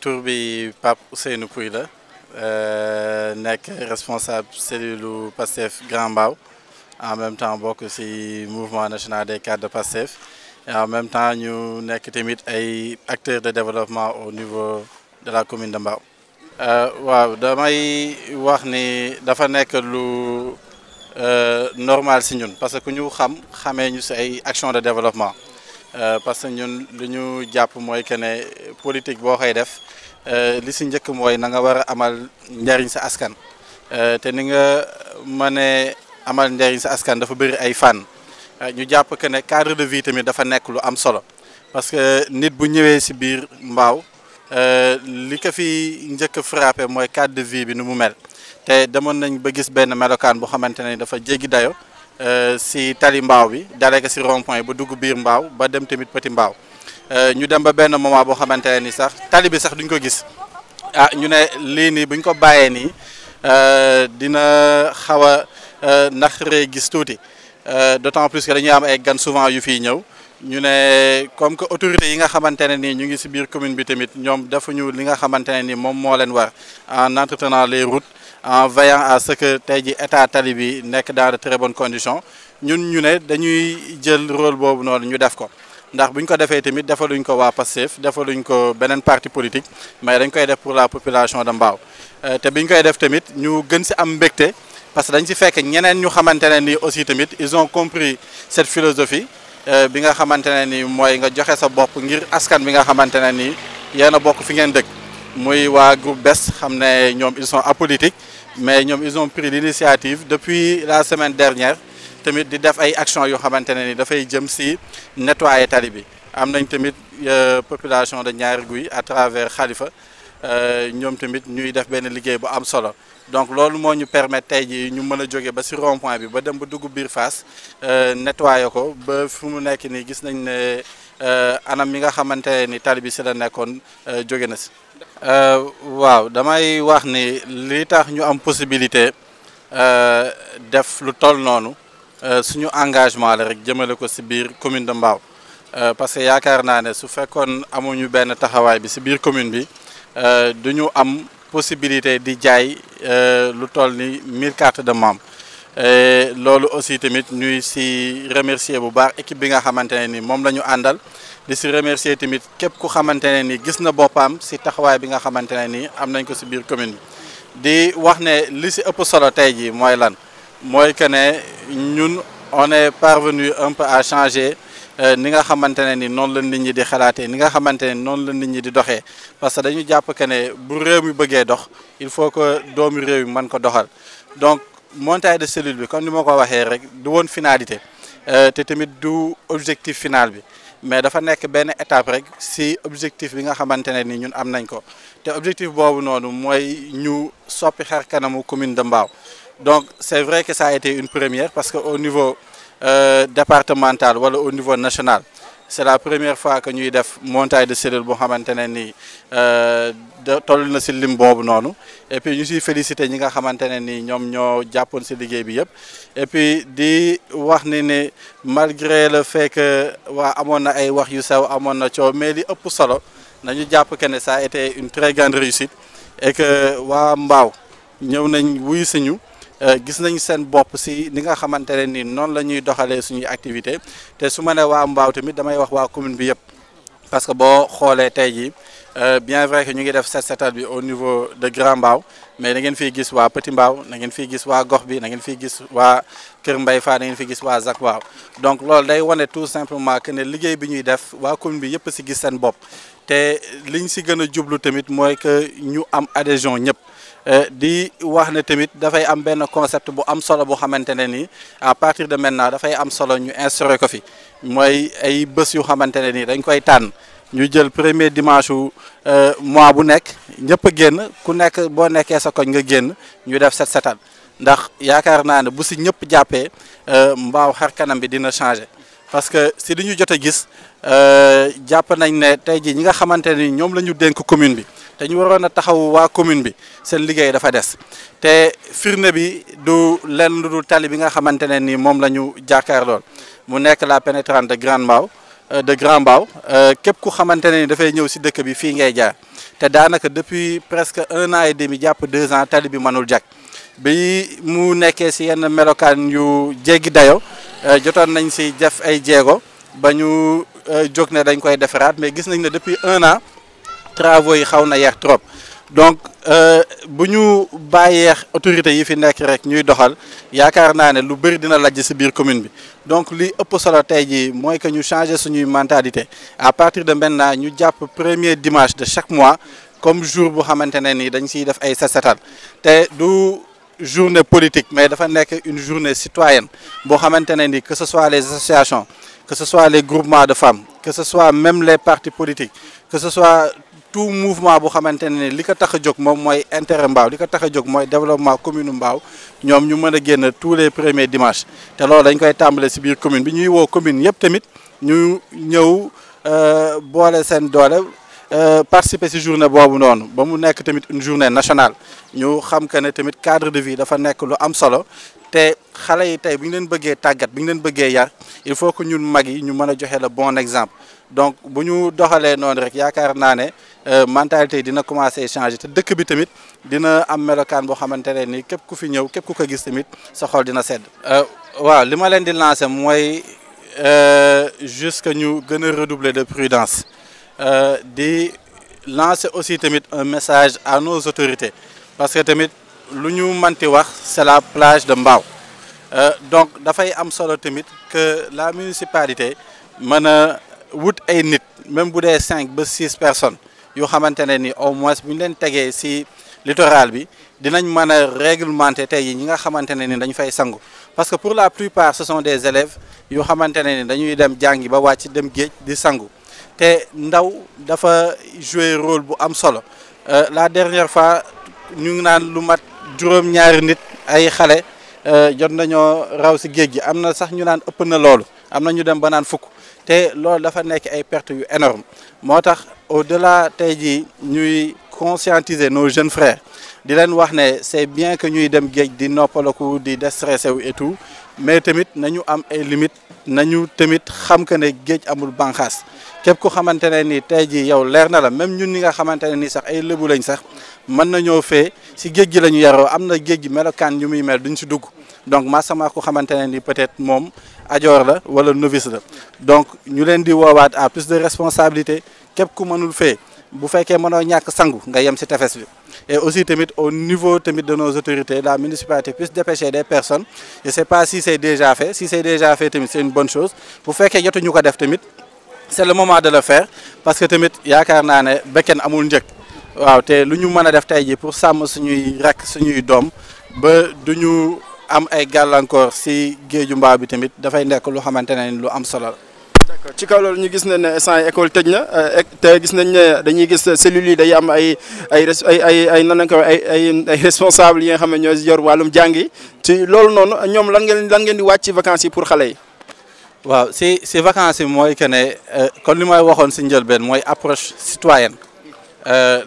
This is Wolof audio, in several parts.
tur bi Pape Ousseynou Pouye la nekk responsable cellule Pastef Grand Mbao en même temps bokk ci mouvement national des cadres de Pastef et en même temps ñu nekk tamit ay acteurs de développement au niveau de la commune de Mbao. waaw damay wax ni dafa nekk lu normal ci ñun parce que ñu xamee ñu ci ay actions de développement. Parce que ñun lu ñu jàpp mooy que ne politique boo koy def li si njëkk mooy na nga war a amal njariñ sa askan te ni nga mënee amal njariñ sa askan dafa bëri ay fànn ñu jàpp que ne cadre de vie tamit dafa nekk lu am solo parce que nit bu ñëwee si biir Mbao li ko fi njëkk a frappé mooy cadre de vie bi nu mu mel te demoon nañ ba gis benn melokaan bu xamante ne dafa jéggi dayo si tali Mbao bi dalee ko si rond point ba dugg biir Mbao ba dem tamit Petit Mbao ñu dem ba benn moment boo xamante ne ni sax tali bi sax duñ ko gis ñu ne lii nii buñ ko bàyyee nii dina xaw a naqaree gis tuuti d'autant plus que dañuy am ay gan souvent yu fiy ñëw ñu ne comme que autorités yi nga xamante ne nii ñu ngi si biir commune bi tamit ñoom defuñu li nga xamante ne ni moom moo leen war en entretenant les routes en veillant à ce que tey ji état tali bi nekk dans de très bonnes conditions ñun ñu ne dañuy jël rôle boobu noonu ñu def ko ndax buñ ko defee tamit defaluñ ko waa Pastef defaluñ ko beneen parti politique mais dañ koy def pour la population de Mbao te biñ koy def tamit ñu gën si am mbégte parce que dañ si fekk ñeneen ñu xamante ne ni aussi tamit ils ont compris cette philosophie bi nga xamante ne ni mooy nga joxe sa bopp ngir askan bi nga xamante ne ni yéen a bokk fi ngeen dëkk muy waa groupe BES xam ne ñoom ils sont apolitiques mais ñoom ils ont pris l'initiative depuis la semaine dernière tamit di def ay actions yoo xamante ne ni dafay jëm si nettoyer tali bi am nañ tamit population de Niary Gouye à travers Khalifa ñoom tamit ñuy def benn liggéey bu am solo donc loolu moo ñu permettre tey ji ñu mën a jóge ba si rond point bi ba dem ba dugg biir Fass nettoyer ko ba fu mu nekk nii gis nañ ne anam mi nga xamante ni tali bi si la nekkoon jóge na si. waaw damay wax ni li tax ñu am possibilité def lu toll noonu suñu engagement la rek jëmale ko si biir commune de Mbao parce que yaakaar naa ne su fekkoon amuñu benn taxawaay bi si biir commune bi duñu am possibilité di jaay lu toll ni 1000 cartes de membres loolu aussi tamit ñuy si remercier bu baax équipe bi nga xamante ne ni moom la ñu àndal di si remercier tamit képp ku xamante ne ni gis na boppam si taxawaay bi nga xamante ne ni am nañ ko si biir commune bi di wax ne li si ëpp solo tey jii mooy lan mooy que ne ñun on est parvenu un peu à changer ni nga xamante ne ni noonu la nit ñi di xalaatee ni nga xamante ne noonu la nit ñi di doxee parce que dañu jàpp que ne bu réew mi bëggee dox il faut que doomu réew mi mën ko doxal donc montage de cellule bi comme ni ma ko waxee rek du woon finalité te tamit du objectif final bi mais dafa nekk benn étape rek si objectif bi nga xamante ne ni ñun am nañ ko te objectif boobu noonu mooy ñu soppi xar kanamu commune de Mbao donc c'est vrai que ça a été une première parce que au niveau départemental wala au niveau national c'est la première fois que ñuy def montage de cellule boo xamante ne ni toll na si lim boobu noonu et puis ñu siy féliciter ñi nga xamante ne ni ñoom ñoo jàppoon si liggéey bi yëpp et puis di wax ni malgré le fait que waa amoon na ay wax yu sew amoon na coow mais li ëpp solo nañu jàpp que ne ça a été une très grande réussite et que waa Mbao ñëw nañ wuyu si ñu gis nañ seen bopp si ni nga xamante ne ni noonu la ñuy doxalee suñuy activité te su ma nee waa Mbao tamit damay wax waa commune bi yëpp parce que boo xoolee tey jii bien vrai que ñu ngi def set setal bi au niveau de Grand Mbao mais da ngeen fiy gis waa Petit Mbao da ngeen fiy gis waa gox bi da ngeen fiy gis waa Kër Mbaye Fa da ngeen fiy gis waa Zac Mbao donc loolu day wane tout simplement que ne liggéey bi ñuy def waa commune bi yëpp si gis seen bopp te liñ si gën a jublu tamit mooy que ñu am adhésion ñëpp. di wax ne tamit dafay am benn concept bu am solo boo xamante ne ni à partir de maintenant dafay am solo ñu instauré ko fi mooy ay bés yu xamante ne ni dañ koy tànn ñu jël premier dimanche mois bu nekk ñëpp a génn ku nekk boo nekkee sa koñ nga génn ñu def set setal ndax yaakaar naa ne bu si ñëpp jàppee Mbao xar kanam bi dina changer parce que si li ñu jot a gis jàpp nañ ne tey jii ñi nga xamante ni ñoom la ñu dénk commune bi te ñu waroon a taxaw waa commune bi seen liggéey dafa des te firnde bi du lenn lu dul tali bi nga xamante ne ni moom la ñu jàkkaarlool mu nekk la pénétrante de Grand Mbao de Grand Mbao képp ku xamante ne ni dafay ñëw si dëkk bi fii ngay jaar te daanaka depuis presque 1 an et demi jàpp 2 ans tali bi mënul jag bi mu nekkee si yenn melokaan yu jéggi dayo jotoon nañ si def ay jéego ba ñu jóg ne dañ koy defaraat mais gis nañ ne depuis 1 an travaux yi xaw na yeex trop donc bu ñu bàyyee autorités yi fi nekk rek ñuy doxal yaakaar naa ne lu bëri dina lajj si biir commune bi donc li ëpp solo tey jii mooy que ñu changer suñuy mentalité à partir de maintenant ñu jàpp premier dimanche de chaque mois comme jour bu xamante ne ni dañ siy def ay set-setal te du journée politique mais dafa nekk une journée citoyenne boo xamante ne ni que ce soit les associations que ce soit les groupements de femmes que ce soit même les partis politiques que ce soit tout mouvement bu xamante ne li ko tax a jóg moom mooy intérêt Mbao li ko tax a jóg mooy développement commune Mbao ñoom ñu mën a génn tous les premiers dimanches te loolu dañ koy tàmbale si biir commune bi ñuy woo commune yëpp tamit ñu ñëw boole seen doole participer si journée boobu noonu ba mu nekk tamit une journée nationale ñu xam que ne tamit cadre de vie dafa nekk lu am solo te xale yi tey bu ñu leen bëggee tàggat bu ñu leen bëggee yar il faut que ñun mag yi ñu mën a joxe le bon exemple donc bu ñu doxalee noonu rek yaakaar naa ne mentalité dina commencer changer te dëkk bi tamit dina am melokaan boo xamante ne ni képp ku fi ñëw képp ku ko gis tamit sa xol dina sedd. waaw li ma leen di lancer mooy juste que ñu gën a redoubler de prudence di lancer aussi tamit un message à nos autorités parce que tamit lu ñu manti wax c'est la plage de Mbao donc dafay am solo tamit que la municipalité mën a wut ay nit même bu dee 5 ba 6 personnes yoo xamante ne ni au moins bu ñu leen tegee ci littoral bi dinañ mën a réglementer tey ñi nga xamante ne ni dañ fay sangu parce que pour la plupart ce sont des élèves yoo xamante ne ni dañuy dem jàngi ba wàcc dem géej di sangu te ndaw dafa jouer rôle bu am solo la dernière fois ñu ngi naan lu mat juróom-ñaari nit ay xale jot nañoo raw ci géej gi am na sax ñu naan ëpp na loolu am na ñu dem ba naan fukk te loolu dafa nekk ay pertes yu énorme moo tax au-delà tey jii ñuy conscientiser nos jeunes frères di leen wax ne c'est bien que ñuy dem géej di noppalaku di déstressé wu et tout mais tamit nañu am ay limites nañu tamit xam que ne géej amul bànqaas képp ku xamante ne ni tey jii yow leer na la même ñun ñi nga xamante ne ni sax ay lébu lañ sax mën nañoo fee si géej gi la ñu yaroo am na géej gi melokaan yu muy mel duñ si dugg donc masama ku xamante ne ni peut-être moom ajoor la wala novice la donc ñu leen di woowaat à plus de responsabilité képp ku mënul fee bu fekkee mënoo ñàkk sangu nga yem si tefes bi et aussi tamit au niveau tamit de nos autorités la municipalité puisse dépêcher des personnes je sais pas si c'est déjà fait si c'est déjà fait tamit c'est une bonne chose bu fekkee jotuñu ko def tamit c'est le moment de le faire parce que tamit yaakaar naa ne bekken amul njëkk waaw te lu ñu mën a def tey ji pour sàmm suñuy rakk suñuy doom ba duñu am ay gàllankoor si géeju Mbao bi tamit dafay nekk lu xamante ne lu am solo la. d'accord ci kaw loolu ñu gis ne instant école tëj na te gis nañ ne dañuy gis cellules yi day am ay nan lañ ko ay responsables yi nga xam ne ñoo yor wàllum jàng yi ci loolu noonu ñoom lan ngeen di wàcc ci vacances yi pour xale yi. waaw si vacances yi mooy que ne kon li may waxoon si njëlbeen mooy approche citoyenne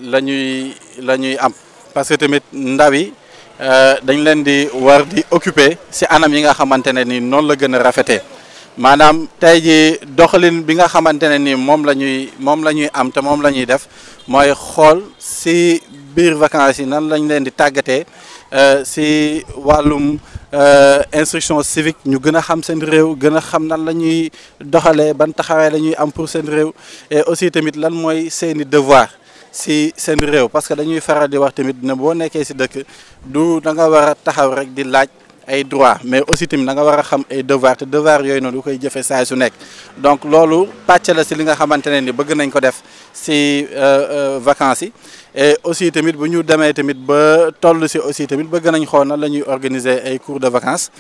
la ñuy am parce que tamit ndaw yi dañ leen di war di occuper si anam yi nga xamante ne ni noonu la gën a rafetee maanaam tey ji doxalin bi nga xamante ne ni moom la ñuy am te moom la ñuy def mooy xool si biir vacances yi nan lañ leen di tàggatee si wàllum instruction civique ñu gën a xam seen réew gën a xam nan la ñuy doxalee ban taxawaay la ñuy am pour seen réew et aussi tamit lan mooy seeni devoir si seen réew parce que dañuy faral di wax tamit ne boo nekkee si dëkk du da nga war a taxaw rek di laaj ay droit mais aussi tamit da nga war a xam ay devoir te devoir yooyu noonu du koy jëfe saa su nekk donc loolu pàcc la si li nga xamante ne ni bëgg nañ ko def si vacances yi et aussi tamit bu ñu demee tamit ba toll si aussi tamit bëgg nañ xool nan la ñuy organiser ay cours de vacances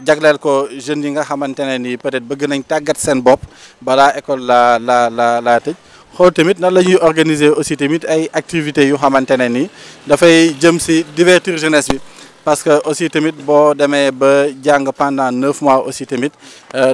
jagleel ko jeunes yi nga xamante ne ni peut-être bëgg nañ tàggat seen bopp balaa école la tëj xool tamit nan la ñuy organiser aussi tamit ay activités yu xamante ne ni dafay jëm si divertir jeunesse bi parce que aussi tamit boo demee ba jàng pendant 9 mois aussi tamit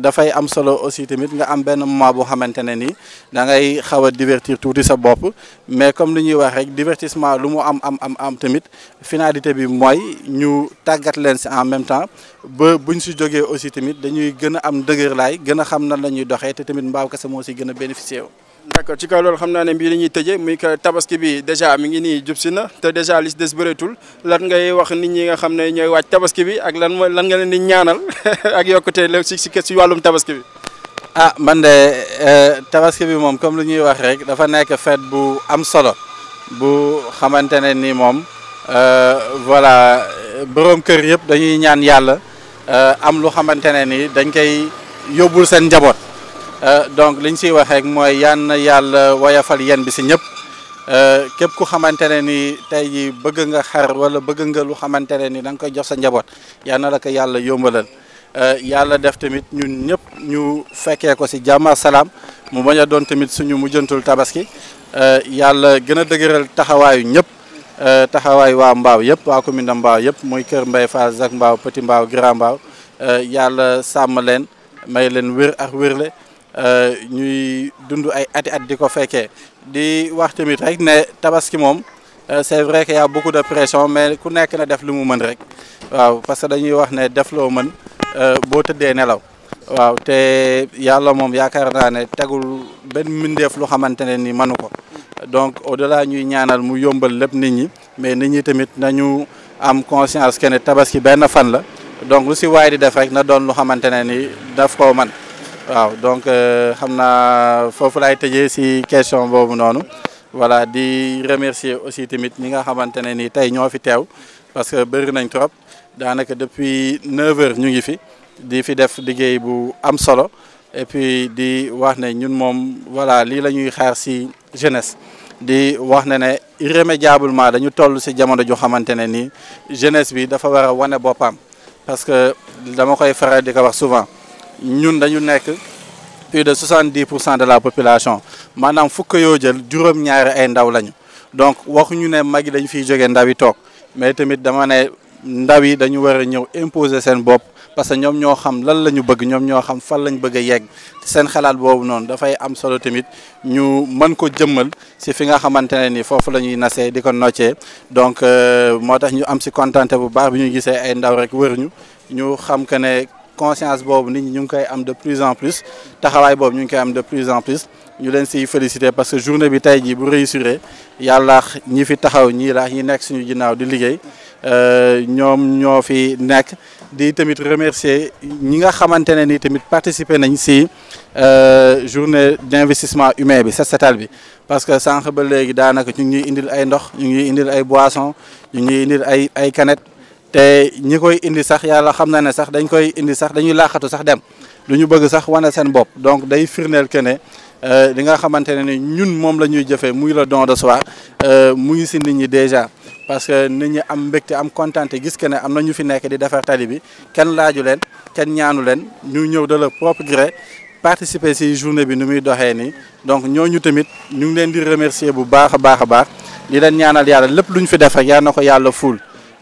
dafay am solo aussi tamit nga am benn moment boo xamante ne ni da ngay xaw a divertir tuuti sa bopp mais comme li ñuy wax rek divertissement lu mu am tamit finalité bi mooy ñu tàggat leen si en même temps ba buñ si jógee aussi tamit dañuy gën a am dëgër laay gën a xam nan la ñuy doxee te tamit mbaaw kese moo si gën a bénéficier wu. d'accord ci kaw loolu xam naa ne mbii la ñuy tëjee muy que tabaski bi dèjà mi ngi nii jub si na te dèjà li si des bëreetul lan ngay wax nit ñi nga xam ne ñooy waaj tabaski bi ak lan nga leen di ñaanal ak yokkute la si wàllum tabaski bi. ah man de tabaski bi moom comme lu ñuy wax rek dafa nekk fête bu am solo bu xamante ne ni moom voilà borom kër yëpp dañuy ñaan yàlla am lu xamante ne ni dañ koy yóbbul seen njaboot. Donc li ñu siy wax rek mooy yal na yàlla woyafal yen bi si ñëpp képp ku xamante ne ni tey jii bëgg nga xar wala bëgg nga lu xamante ne ni da nga koy jox sa njaboot yal na la ko yàlla yombalal yàlla def tamit ñun ñëpp ñu fekkee ko si jàmm ak salaam mu bañ a doon tamit suñu mujjantul tabaski yàlla gën a dëgëral taxawaayu ñëpp taxawaayu waa Mbao yëpp waa commune de Mbao yëpp muy Kër Mbaye Fall Zac Mbao Petit Mbao Grand Mbao yàlla sàmm leen may leen wér ak wérle ñuy dund ay ati at di ko fekkee di wax tamit rek ne tabaski moom c'est vrai qu'il y a beaucoup de pression mais ku nekk na def lu mu mën rek waaw parce que dañuy wax ne def loo mën boo tëddee nelaw waaw te yàlla moom yaakaar naa ne tegul benn mbindeef lu xamante ne ni mënu ko donc au delà ñuy ñaanal mu yombal lépp nit ñi mais nit ñi tamit nañu am conscience que ne tabaski benn fan la donc lu si waay di def rek na doon lu xamante ne ni daf koo man waaw donc xam naa foofu laay tëjee si question boobu noonu voilà di remercier aussi tamit ñi nga xamante ne ni tey ñoo fi teew parce que bëri nañ trop daanaka depuis 9h ñu ngi fi di fi def liggéey bu am solo et puis di wax ne ñun moom voilà lii la ñuy xaar si jeunesse di wax ne irrémédiablement dañu toll si jamono joo xamante ne ni jeunesse bi dafa war a wane boppam parce que dama koy faral di ko wax souvent. ñun dañu nekk plus de 70% de la population maanaam fukk yoo jël juróom-ñaari ay ndaw lañu donc waxuñu ne mag yi dañu fiy jógee ndaw yi toog mais tamit dama ne ndaw yi dañu war a ñëw imposer seen bopp parce que ñoom ñoo xam lan la ñu bëgg ñoom ñoo xam fan lañ bëgg a yegg seen xalaat boobu noonu dafay am solo tamit ñu mën ko jëmmal si fi nga xamante ne ni foofu la ñuy nasee di ko noccee donc moo tax ñu am si kontante bu baax bi ñu gisee ay ndaw rek wër ñu xam que ne. Conscience boobu nit ñi ñu ngi koy am de plus en plus taxawaay boobu ñu ngi koy am de plus en plus ñu leen siy féliciter parce que journée bi tey jii bu réussir yàlla ñi fi taxaw ñii la ñi nekk suñu ginnaaw di liggéey ñoom ñoo fi nekk di tamit remercier ñi nga xamante ne ni tamit participer nañ si journée d'investissement humain bi set setal bi parce que sànq ba léegi daanaka ñu ngi ñuy indil ay ndox ñu ngi ñuy indil ay boissons ñu ngi ñuy indil ay canettes. te ñi koy indi sax yàlla xam na ne sax dañ koy indi sax dañuy laaxatu sax dem lu ñu bëgg sax wane seen bopp donc day firndeel que ne li nga xamante ne ni ñun moom la ñuy jëfee muy le don de soi mu ngi si nit ñi déjà parce que nit ñi am mbégte am kontaante gis que ne am na ñu fi nekk di defar tali bi kenn laaju leen kenn ñaanu leen ñu ñëw de leur propre gré participer si journée bi nu muy doxee nii donc ñooñu tamit ñu ngi leen di remercier bu baax a baax di leen ñaanal yàlla lépp lu ñu fi def rek yal na ko yàlla ful.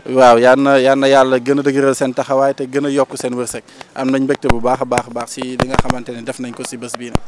waaw yal na yàlla gën a dëgëral seen taxawaay te gën a yokk seen wërsëg am nañ mbégte bu baax a baax si li nga xamante ne def nañ ko si bés bii nag